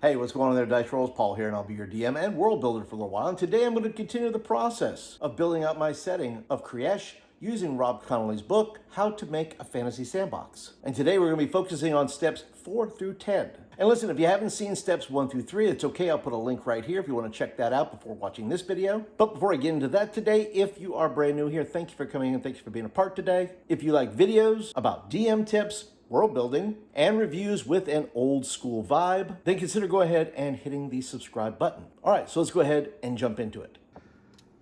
Hey, what's going on there, Dice Rolls? Paul here, and I'll be your DM and world builder for a little while. And today I'm going to continue the process of building out my setting of Kriesh using Rob Connolly's book, How to Make a Fantasy Sandbox. And today we're going to be focusing on steps 4 through 10. And listen, if you haven't seen steps 1 through 3, it's okay. I'll put a link right here if you want to check that out before watching this video. But before I get into that today, if you are brand new here, thank you for coming and thank you for being a part today. If you like videos about DM tips, world building, and reviews with an old school vibe, then consider going ahead and hitting the subscribe button. All right, so let's go ahead and jump into it.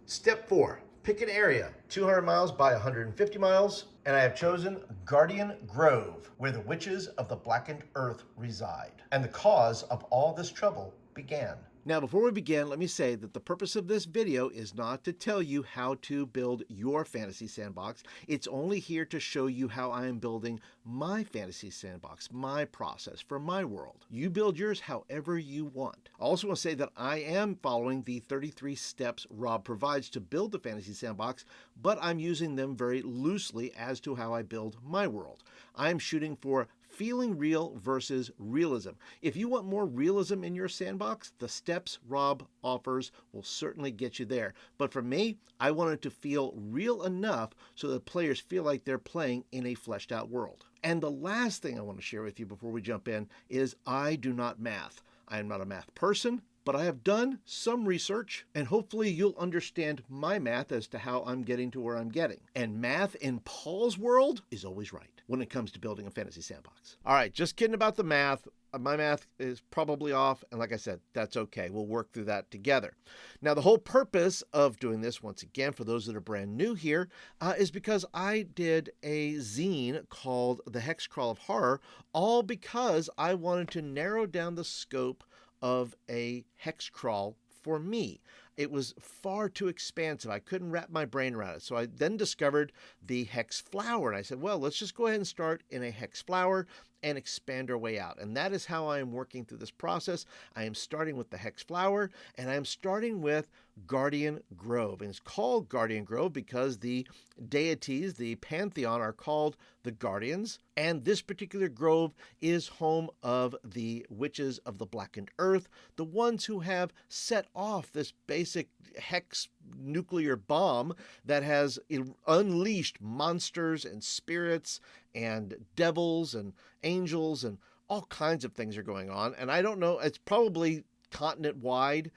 Step 4, pick an area, 200 miles by 150 miles, and I have chosen Guardian Grove, where the witches of the Blackened Earth reside. And the cause of all this trouble began. Now, before we begin, let me say that the purpose of this video is not to tell you how to build your fantasy sandbox. It's only here to show you how I am building my fantasy sandbox, my process for my world. You build yours however you want. I also want to say that I am following the 33 steps Rob provides to build the fantasy sandbox, but I'm using them very loosely as to how I build my world. I'm shooting for feeling real versus realism. If you want more realism in your sandbox, the steps Rob offers will certainly get you there. But for me, I want it to feel real enough so that players feel like they're playing in a fleshed out world. And the last thing I want to share with you before we jump in is I do not math. I am not a math person, but I have done some research, and hopefully you'll understand my math as to how I'm getting to where I'm getting. And math in Paul's world is always right when it comes to building a fantasy sandbox. All right, just kidding about the math. My math is probably off, and like I said, that's okay. We'll work through that together. Now, the whole purpose of doing this, once again, for those that are brand new here, is because I did a zine called The Hex Crawl of Horror, all because I wanted to narrow down the scope of a hex crawl for me. It was far too expansive. I couldn't wrap my brain around it. So I then discovered the hex flower. And I said, well, let's just go ahead and start in a hex flower and expand our way out. And that is how I am working through this process. I am starting with the hex flower, and I am starting with Guardian Grove. And it's called Guardian Grove because the deities, the pantheon, are called the Guardians. And this particular grove is home of the witches of the Blackened Earth, the ones who have set off this basic hex nuclear bomb that has unleashed monsters and spirits and devils and angels, and all kinds of things are going on. And I don't know, it's probably continent wide.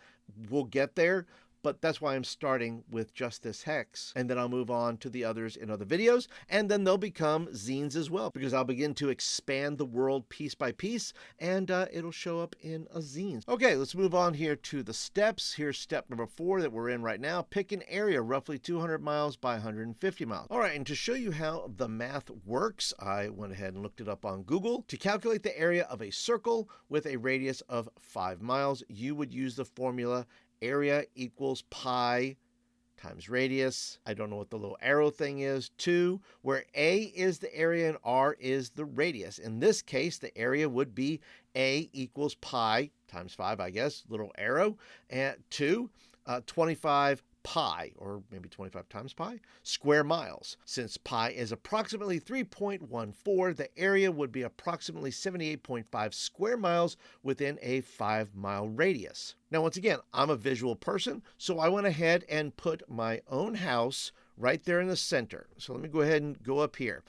We'll get there. But that's why I'm starting with just this hex. And then I'll move on to the others in other videos. And then they'll become zines as well, because I'll begin to expand the world piece by piece, and it'll show up in a zine. Okay, let's move on here to the steps. Here's step number 4 that we're in right now. Pick an area roughly 200 miles by 150 miles. All right, and to show you how the math works, I went ahead and looked it up on Google. To calculate the area of a circle with a radius of 5 miles, you would use the formula area equals pi times radius. I don't know what the little arrow thing is. 2, where A is the area and R is the radius. In this case, the area would be A equals pi times 5, I guess, little arrow, and 2, 25 pi, or maybe 25 times pi, square miles. Since pi is approximately 3.14, the area would be approximately 78.5 square miles within a 5-mile radius. Now, once again, I'm a visual person, so I went ahead and put my own house right there in the center. So let me go ahead and go up here.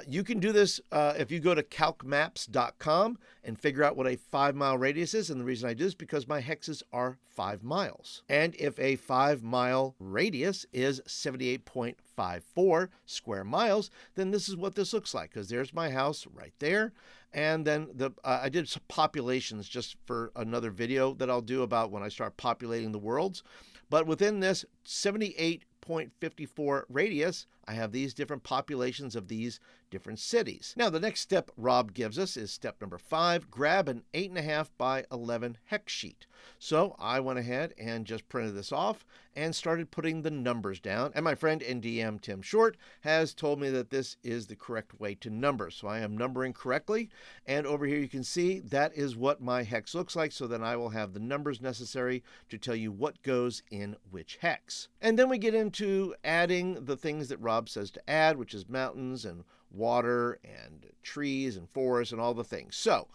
You can do this if you go to calcmaps.com and figure out what a 5-mile radius is. And the reason I do this is because my hexes are 5 miles. And if a 5-mile radius is 78.54 square miles, then this is what this looks like, because there's my house right there. And then I did some populations just for another video that I'll do about when I start populating the worlds. But within this 78.54 radius, I have these different populations of these different cities. Now, the next step Rob gives us is step number 5, grab an 8.5 by 11 hex sheet. So I went ahead and just printed this off and started putting the numbers down. And my friend and DM Tim Short has told me that this is the correct way to number. So I am numbering correctly. And over here you can see that is what my hex looks like. So then I will have the numbers necessary to tell you what goes in which hex. And then we get into adding the things that Rob says to add, which is mountains and water and trees and forests and all the things. So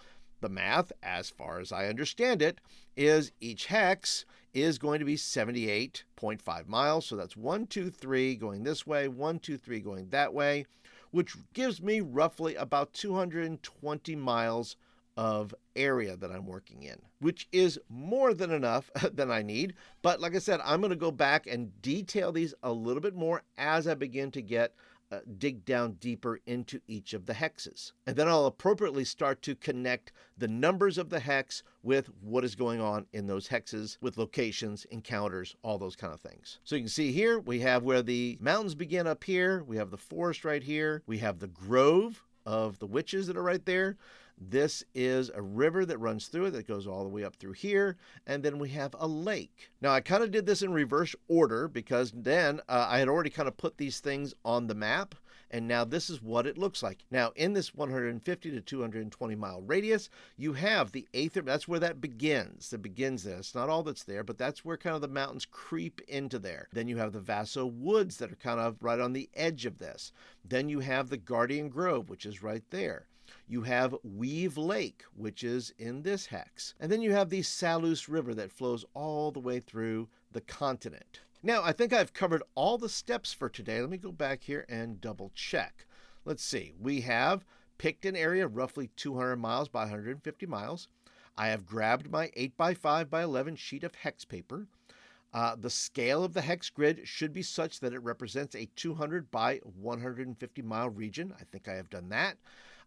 the math, as far as I understand it, is each hex is going to be 78.5 miles. So that's 1, 2, 3 going this way, 1, 2, 3 going that way, which gives me roughly about 220 miles of area that I'm working in, which is more than enough than I need. But like I said, I'm going to go back and detail these a little bit more as I begin to dig down deeper into each of the hexes. And then I'll appropriately start to connect the numbers of the hex with what is going on in those hexes, with locations, encounters, all those kind of things. So you can see here, we have where the mountains begin up here. We have the forest right here. We have the grove of the witches that are right there. This is a river that runs through it that goes all the way up through here. And then we have a lake. Now, I kind of did this in reverse order because then I had already kind of put these things on the map. And now this is what it looks like. Now, in this 150 to 220 mile radius, you have the Aether. That's where that begins. It begins there. It's not all that's there, but that's where kind of the mountains creep into there. Then you have the Vaso Woods that are kind of right on the edge of this. Then you have the Guardian Grove, which is right there. You have Weave Lake, which is in this hex. And then you have the Salus River that flows all the way through the continent. Now, I think I've covered all the steps for today. Let me go back here and double check. Let's see. We have picked an area roughly 200 miles by 150 miles. I have grabbed my 8x5x11 sheet of hex paper. The scale of the hex grid should be such that it represents a 200 by 150 mile region. I think I have done that.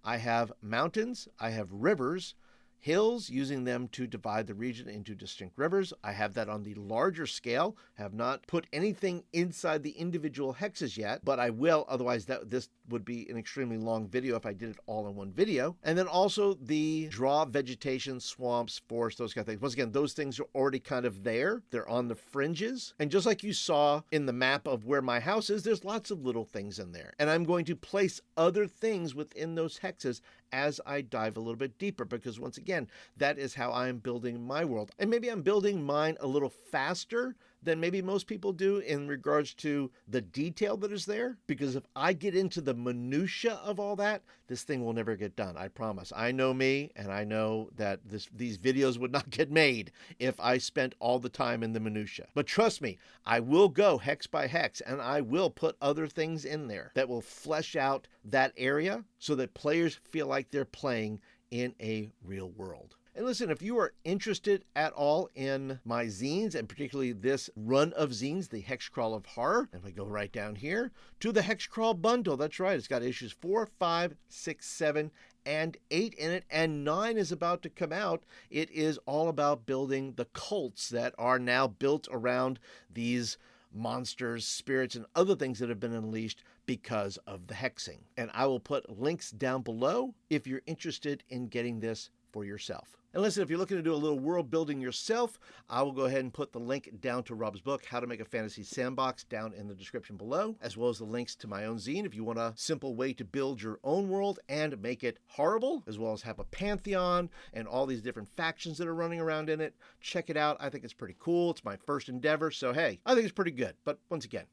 I have mountains, I have rivers, hills, using them to divide the region into distinct rivers. I have that on the larger scale. Have not put anything inside the individual hexes yet, but I will. Otherwise, this would be an extremely long video if I did it all in one video. And then also the draw vegetation, swamps, forests, those kind of things. Once again, those things are already kind of there. They're on the fringes. And just like you saw in the map of where my house is, there's lots of little things in there. And I'm going to place other things within those hexes as I dive a little bit deeper, because once again, that is how I'm building my world. And maybe I'm building mine a little faster than maybe most people do in regards to the detail that is there. Because if I get into the minutia of all that, this thing will never get done. I promise. I know me, and I know that these videos would not get made if I spent all the time in the minutia. But trust me, I will go hex by hex, and I will put other things in there that will flesh out that area so that players feel like they're playing in a real world. And listen, if you are interested at all in my zines, and particularly this run of zines, the Hexcrawl of Horror, and we go right down here to the Hexcrawl bundle. That's right. It's got issues 4, 5, 6, 7, and 8 in it, and 9 is about to come out. It is all about building the cults that are now built around these monsters, spirits, and other things that have been unleashed because of the hexing. And I will put links down below if you're interested in getting this for yourself. And listen, if you're looking to do a little world building yourself, I will go ahead and put the link down to Rob's book, How to Make a Fantasy Sandbox, down in the description below, as well as the links to my own zine if you want a simple way to build your own world and make it horrible, as well as have a pantheon and all these different factions that are running around in it. Check it out. I think it's pretty cool. It's my first endeavor, so hey, I think it's pretty good. But once again,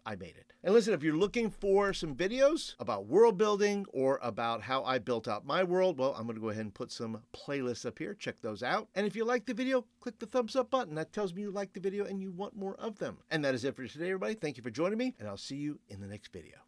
I made it. And listen, if you're looking for some videos about world building or about how I built out my world, well, I'm going to go ahead and put some playlists up here. Check those out. And if you like the video, click the thumbs up button. That tells me you like the video and you want more of them. And that is it for today, everybody. Thank you for joining me, and I'll see you in the next video.